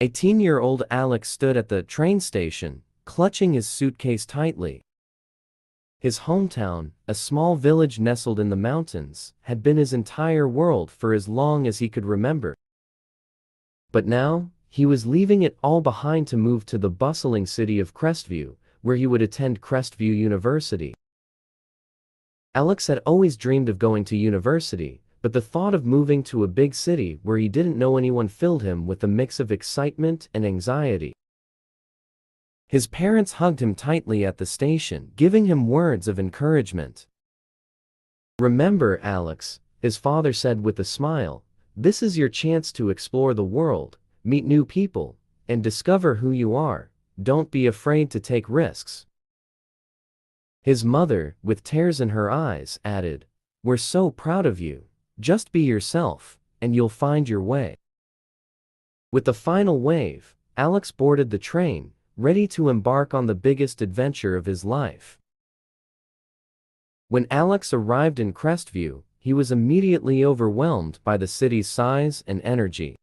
18-year-old Alex stood at the train station, clutching his suitcase tightly. His hometown, a small village nestled in the mountains, had been his entire world for as long as he could remember. But now, he was leaving it all behind to move to the bustling city of Crestview, where he would attend Crestview University. Alex had always dreamed of going to university, but the thought of moving to a big city where he didn't know anyone filled him with a mix of excitement and anxiety. His parents hugged him tightly at the station, giving him words of encouragement. "Remember, Alex," his father said with a smile, "this is your chance to explore the world, meet new people, and discover who you are. Don't be afraid to take risks." His mother, with tears in her eyes, added, "We're so proud of you. Just be yourself, and you'll find your way." With the final wave, Alex boarded the train, ready to embark on the biggest adventure of his life. When Alex arrived in Crestview, he was immediately overwhelmed by the city's size and energy.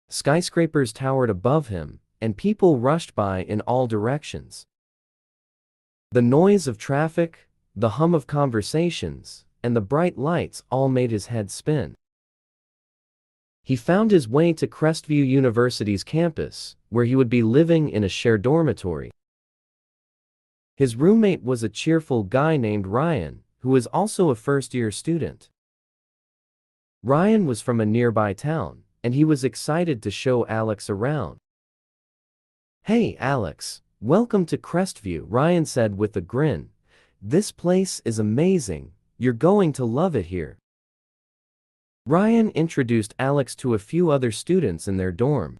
Skyscrapers towered above him, and people rushed by in all directions. The noise of traffic, the hum of conversations, and the bright lights all made his head spin. He found his way to Crestview University's campus, where he would be living in a shared dormitory. His roommate was a cheerful guy named Ryan, who was also a first-year student. Ryan was from a nearby town, and he was excited to show Alex around. "Hey, Alex, welcome to Crestview," Ryan said with a grin. "This place is amazing. You're going to love it here." Ryan introduced Alex to a few other students in their dorm.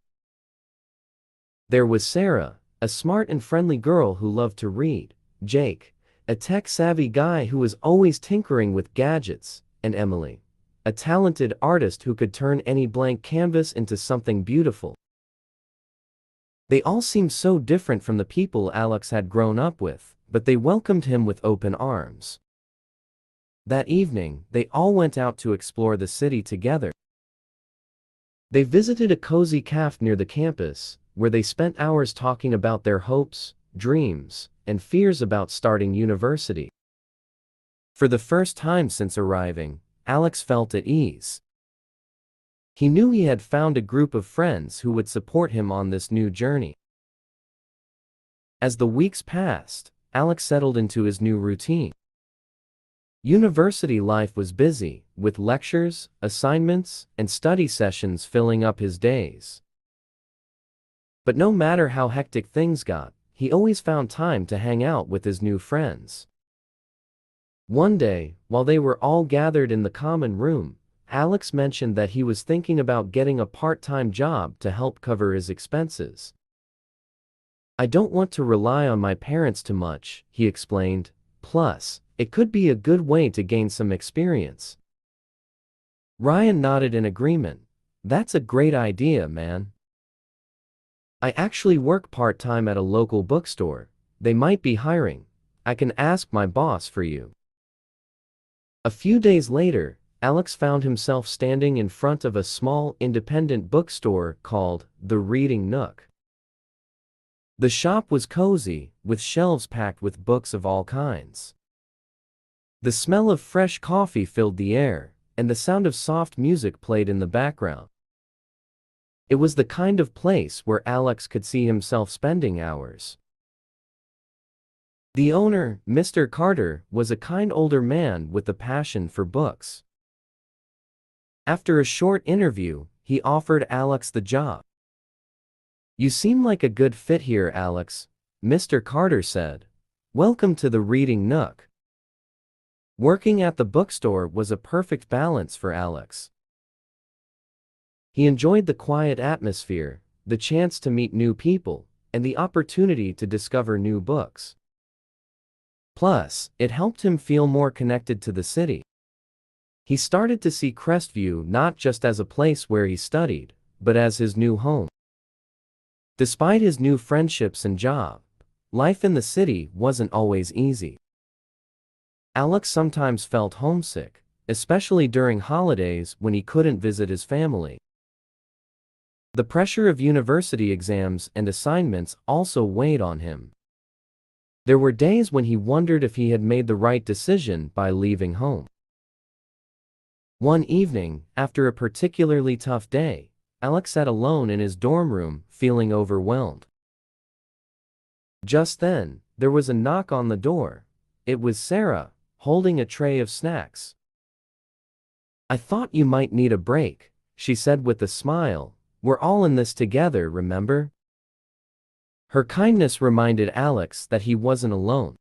There was Sarah, a smart and friendly girl who loved to read, Jake, a tech-savvy guy who was always tinkering with gadgets, and Emily, a talented artist who could turn any blank canvas into something beautiful. They all seemed so different from the people Alex had grown up with, but they welcomed him with open arms. That evening, they all went out to explore the city together. They visited a cozy cafe near the campus, where they spent hours talking about their hopes, dreams, and fears about starting university. For the first time since arriving, Alex felt at ease. He knew he had found a group of friends who would support him on this new journey. As the weeks passed, Alex settled into his new routine. University life was busy, with lectures, assignments, and study sessions filling up his days. But no matter how hectic things got, he always found time to hang out with his new friends. One day, while they were all gathered in the common room, Alex mentioned that he was thinking about getting a part-time job to help cover his expenses. "I don't want to rely on my parents too much," he explained. "Plus, it could be a good way to gain some experience." Ryan nodded in agreement. "That's a great idea, man. I actually work part-time at a local bookstore. They might be hiring. I can ask my boss for you." A few days later, Alex found himself standing in front of a small, independent bookstore called The Reading Nook. The shop was cozy, with shelves packed with books of all kinds. The smell of fresh coffee filled the air, and the sound of soft music played in the background. It was the kind of place where Alex could see himself spending hours. The owner, Mr. Carter, was a kind older man with a passion for books. After a short interview, he offered Alex the job. "You seem like a good fit here, Alex," Mr. Carter said. "Welcome to the Reading Nook." Working at the bookstore was a perfect balance for Alex. He enjoyed the quiet atmosphere, the chance to meet new people, and the opportunity to discover new books. Plus, it helped him feel more connected to the city. He started to see Crestview not just as a place where he studied, but as his new home. Despite his new friendships and job, life in the city wasn't always easy. Alex sometimes felt homesick, especially during holidays when he couldn't visit his family. The pressure of university exams and assignments also weighed on him. There were days when he wondered if he had made the right decision by leaving home. One evening, after a particularly tough day, Alex sat alone in his dorm room, feeling overwhelmed. Just then, there was a knock on the door. It was Sarah, holding a tray of snacks. "I thought you might need a break," she said with a smile. "We're all in this together, remember?" Her kindness reminded Alex that he wasn't alone.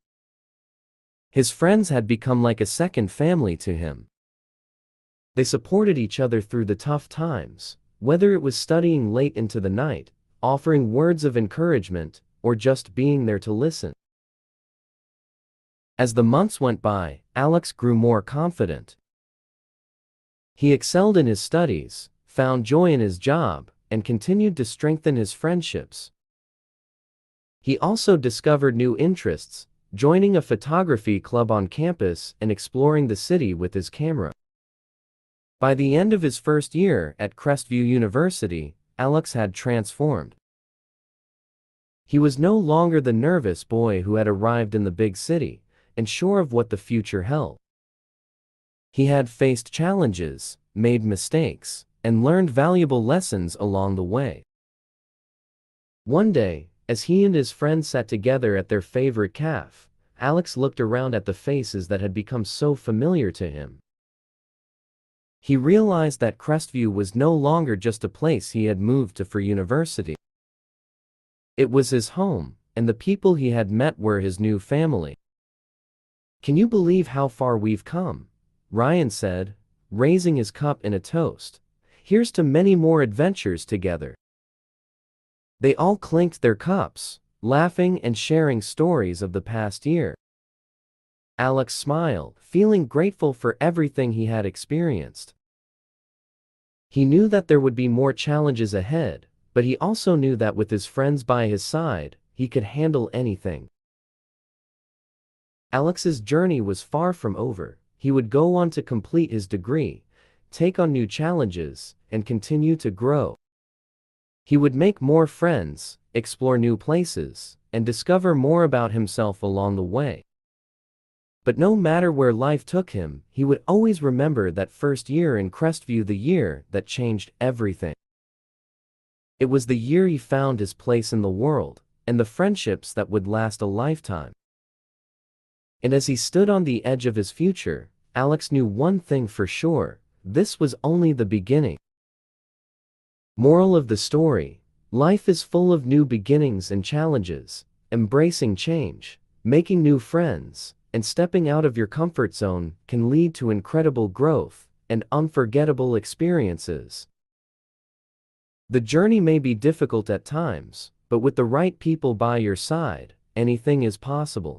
His friends had become like a second family to him. They supported each other through the tough times, whether it was studying late into the night, offering words of encouragement, or just being there to listen. As the months went by, Alex grew more confident. He excelled in his studies, found joy in his job, and continued to strengthen his friendships. He also discovered new interests, joining a photography club on campus and exploring the city with his camera. By the end of his first year at Crestview University, Alex had transformed. He was no longer the nervous boy who had arrived in the big city, and sure of what the future held. He had faced challenges, made mistakes, and learned valuable lessons along the way. One day, as he and his friends sat together at their favorite cafe, Alex looked around at the faces that had become so familiar to him. He realized that Crestview was no longer just a place he had moved to for university. It was his home, and the people he had met were his new family. "Can you believe how far we've come?" Ryan said, raising his cup in a toast. "Here's to many more adventures together." They all clinked their cups, laughing and sharing stories of the past year. Alex smiled, feeling grateful for everything he had experienced. He knew that there would be more challenges ahead, but he also knew that with his friends by his side, he could handle anything. Alex's journey was far from over. He would go on to complete his degree, take on new challenges, and continue to grow. He would make more friends, explore new places, and discover more about himself along the way. But no matter where life took him, he would always remember that first year in Crestview, the year that changed everything. It was the year he found his place in the world, and the friendships that would last a lifetime. And as he stood on the edge of his future, Alex knew one thing for sure: this was only the beginning. Moral of the story: life is full of new beginnings and challenges. Embracing change, making new friends, and stepping out of your comfort zone can lead to incredible growth and unforgettable experiences. The journey may be difficult at times, but with the right people by your side, anything is possible.